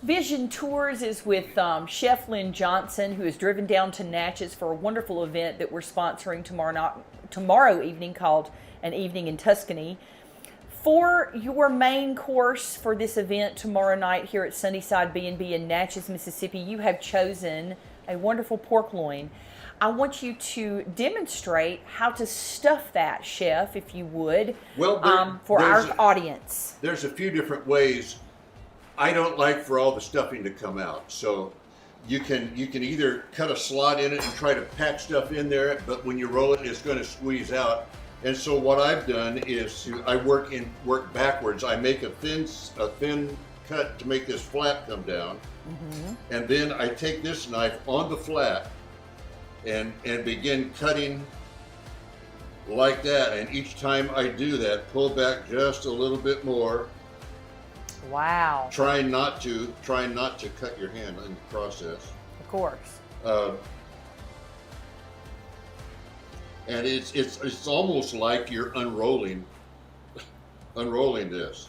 Vizyon Tours is with Chef Lynn Johnson, who has driven down to Natchez for a wonderful event that we're sponsoring tomorrow evening called An Evening in Tuscany. For your main course for this event tomorrow night here at Sunnyside B&B in Natchez, Mississippi, you have chosen a wonderful pork loin. I want you to demonstrate how to stuff that, Chef, if you would, for our audience. There's a few different ways. I don't like for all the stuffing to come out, so you can either cut a slot in it and try to pack stuff in there, but when you roll it, it's going to squeeze out. And so what I've done is I work backwards. I make a thin cut to make this flap come down, and then I take this knife on the flat and begin cutting like that. And each time I do that, pull back just a little bit more. Wow. Try not to cut your hand in the process. Of course. And it's almost like you're unrolling this.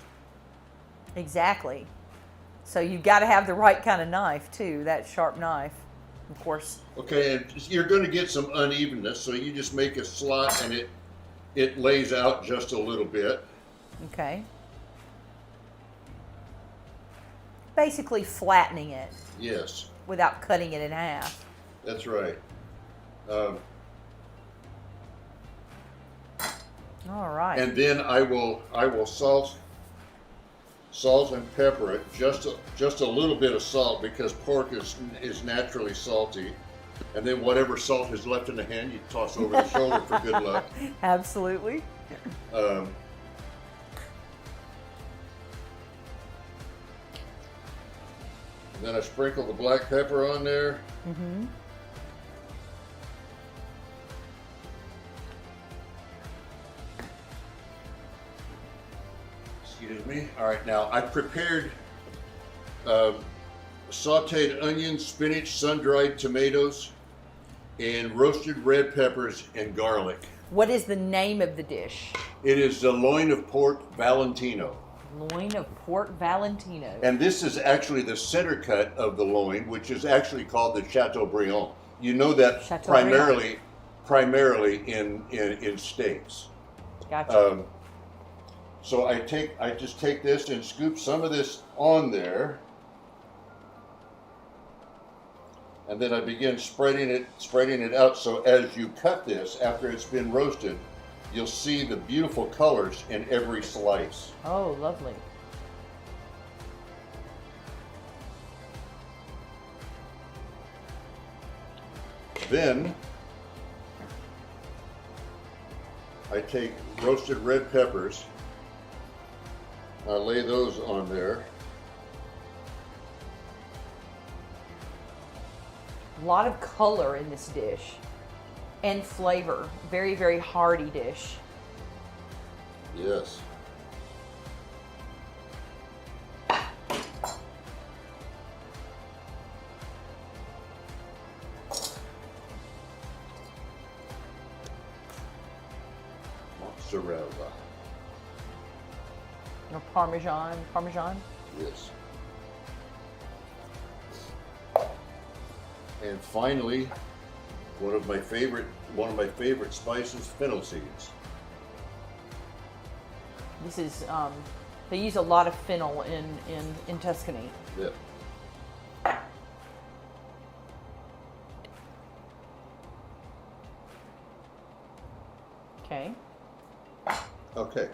Exactly. So you've got to have the right kind of knife too, that sharp knife, of course. Okay, and you're going to get some unevenness, so you just make a slot and it lays out just a little bit. Okay. Basically flattening it. Yes. Without cutting it in half. That's right. All right. And then I will salt and pepper it, just a little bit of salt, because pork is naturally salty. And then whatever salt is left in the hand, you toss over the shoulder for good luck. Absolutely. And then I sprinkle the black pepper on there. Excuse me. All right, now I've prepared sauteed onions, spinach, sun-dried tomatoes, and roasted red peppers and garlic. What is the name of the dish? It is the loin of pork Valentino. Loin of pork Valentino. And this is actually the center cut of the loin, which is actually called the Chateaubriand. You know that primarily in steaks. Gotcha. So I just take this and scoop some of this on there, and then I begin spreading it out. So as you cut this, after it's been roasted, you'll see the beautiful colors in every slice. Oh, lovely. Then I take roasted red peppers. I lay those on there. A lot of color in this dish and flavor. Very, very hearty dish. Yes. Mozzarella. No Parmesan. Yes. And finally, one of my favorite spices, fennel seeds. This is they use a lot of fennel in Tuscany. Yep. Okay. Okay.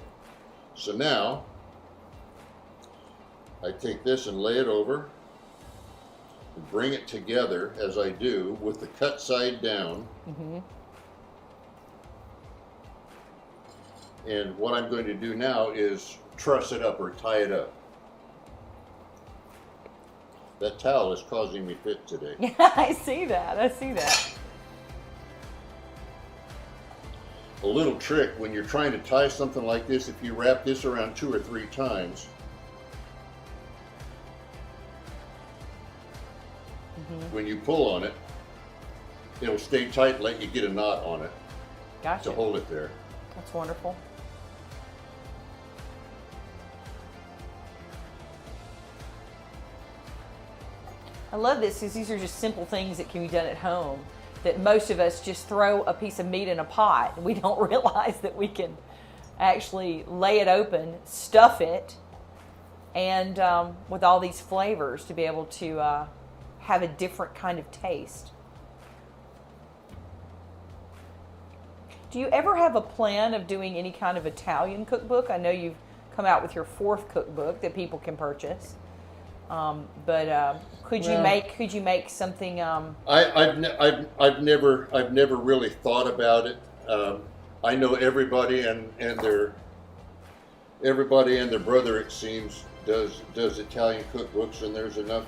So now I take this and lay it over and bring it together as I do with the cut side down. And what I'm going to do now is truss it up or tie it up. That towel is causing me fit today. Yeah, I see that. A little trick when you're trying to tie something like this, if you wrap this around 2 or 3 times, when you pull on it, it'll stay tight, let you get a knot on it. Gotcha. To hold it there. That's wonderful. I love this because these are just simple things that can be done at home that most of us just throw a piece of meat in a pot. We don't realize that we can actually lay it open, stuff it, and with all these flavors to be able to have a different kind of taste. Do you ever have a plan of doing any kind of Italian cookbook? I know you've come out with your 4th cookbook that people can purchase. But could you make something? I've never really thought about it. I know everybody and their brother, it seems, does Italian cookbooks, and there's enough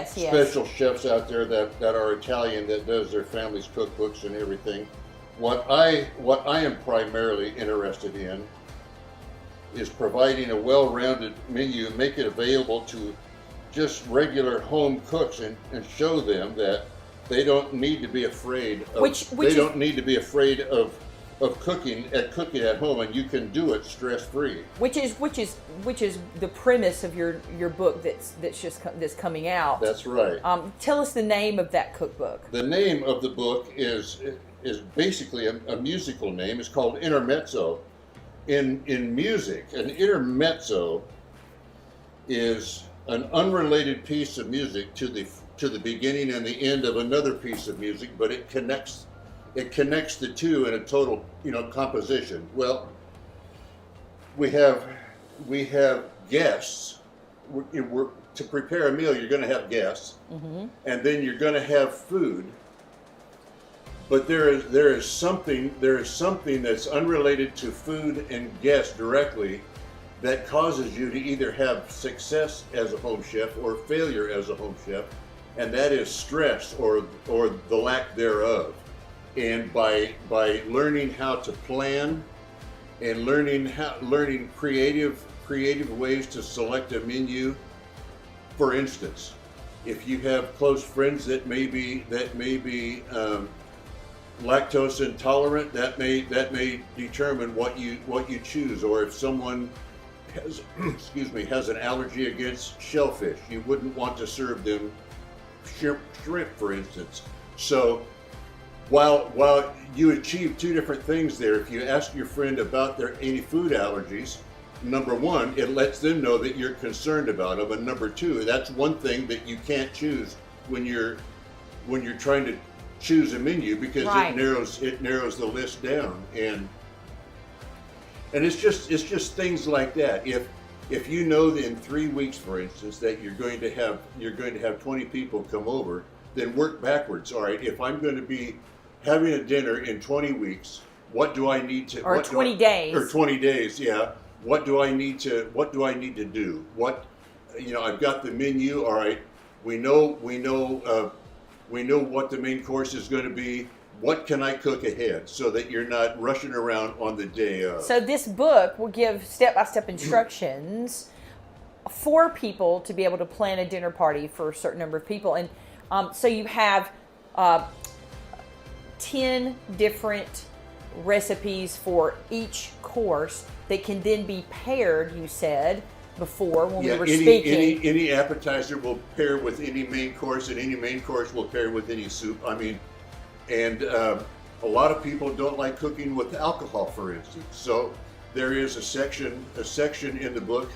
special chefs out there that are Italian that does their family's cookbooks and everything. What I am primarily interested in is providing a well-rounded menu, make it available to just regular home cooks, and show them that they don't need to be afraid of cooking at home, and you can do it stress-free. Which is the premise of your book that's coming out. That's right. Tell us the name of that cookbook. The name of the book is basically a musical name. It's called Intermezzo. In music, an intermezzo is an unrelated piece of music to the beginning and the end of another piece of music, but it connects the two in a total, composition. Well, we have guests. To prepare a meal, you're going to have guests, and then you're going to have food. But there is something that's unrelated to food and guests directly that causes you to either have success as a home chef or failure as a home chef, and that is stress or the lack thereof. And by learning how to plan and learning creative ways to select a menu, for instance, if you have close friends that may be lactose intolerant, that may determine what you choose. Or if someone has an allergy against shellfish, you wouldn't want to serve them shrimp, for instance. So while you achieve 2 different things there, if you ask your friend about any food allergies, number 1, it lets them know that you're concerned about them, and number 2, that's one thing that you can't choose when you're trying to choose a menu, because it narrows the list down, and it's just things like that. If you know that in 3 weeks, for instance, that you're going to have 20 people come over, then work backwards. All right, if I'm going to be having a dinner in 20 weeks, what do I need to? Or 20 days. Or 20 days, yeah. What do I need to do? I've got the menu. All right, we know what the main course is going to be. What can I cook ahead so that you're not rushing around on the day of? So this book will give step-by-step instructions for people to be able to plan a dinner party for a certain number of people. And so you have 10 different recipes for each course that can then be paired, you said before when we were speaking. Any appetizer will pair with any main course, and any main course will pair with any soup. And a lot of people don't like cooking with alcohol, for instance. So there is a section in the book,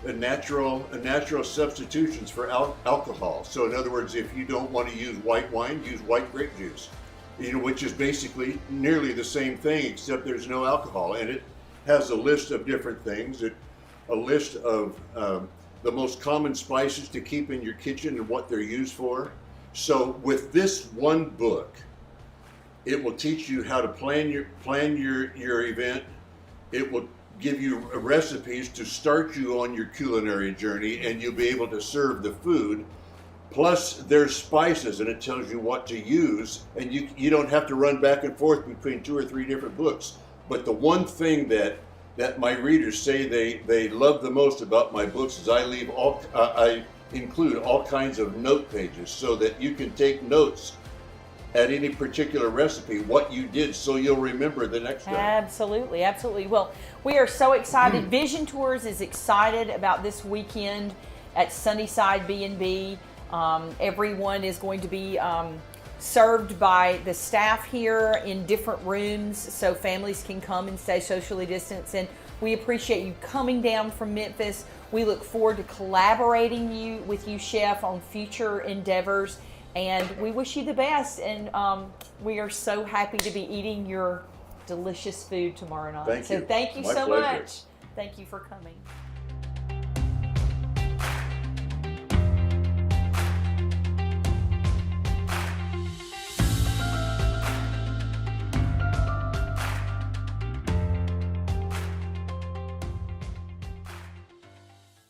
a natural substitutions for alcohol. So in other words, if you don't want to use white wine, use white grape juice, which is basically nearly the same thing, except there's no alcohol. And it has a list of different things. A list of the most common spices to keep in your kitchen and what they're used for. So with this one book, it will teach you how to plan your event. It will give you recipes to start you on your culinary journey, and you'll be able to serve the food. Plus, there's spices, and it tells you what to use, and you don't have to run back and forth between 2 or 3 different books. But the one thing that my readers say they love the most about my books is I include all kinds of note pages so that you can take notes at any particular recipe, what you did, so you'll remember the next time. Absolutely, absolutely. Well, we are so excited. Vizyon Tours is excited about this weekend at Sunnyside B&B. Everyone is going to be served by the staff here in different rooms so families can come and stay socially distanced. And we appreciate you coming down from Memphis. We look forward to collaborating with you, Chef, on future endeavors. And we wish you the best. And we are so happy to be eating your delicious food tomorrow night. Thank you. So thank you My so pleasure. much. Thank you for coming.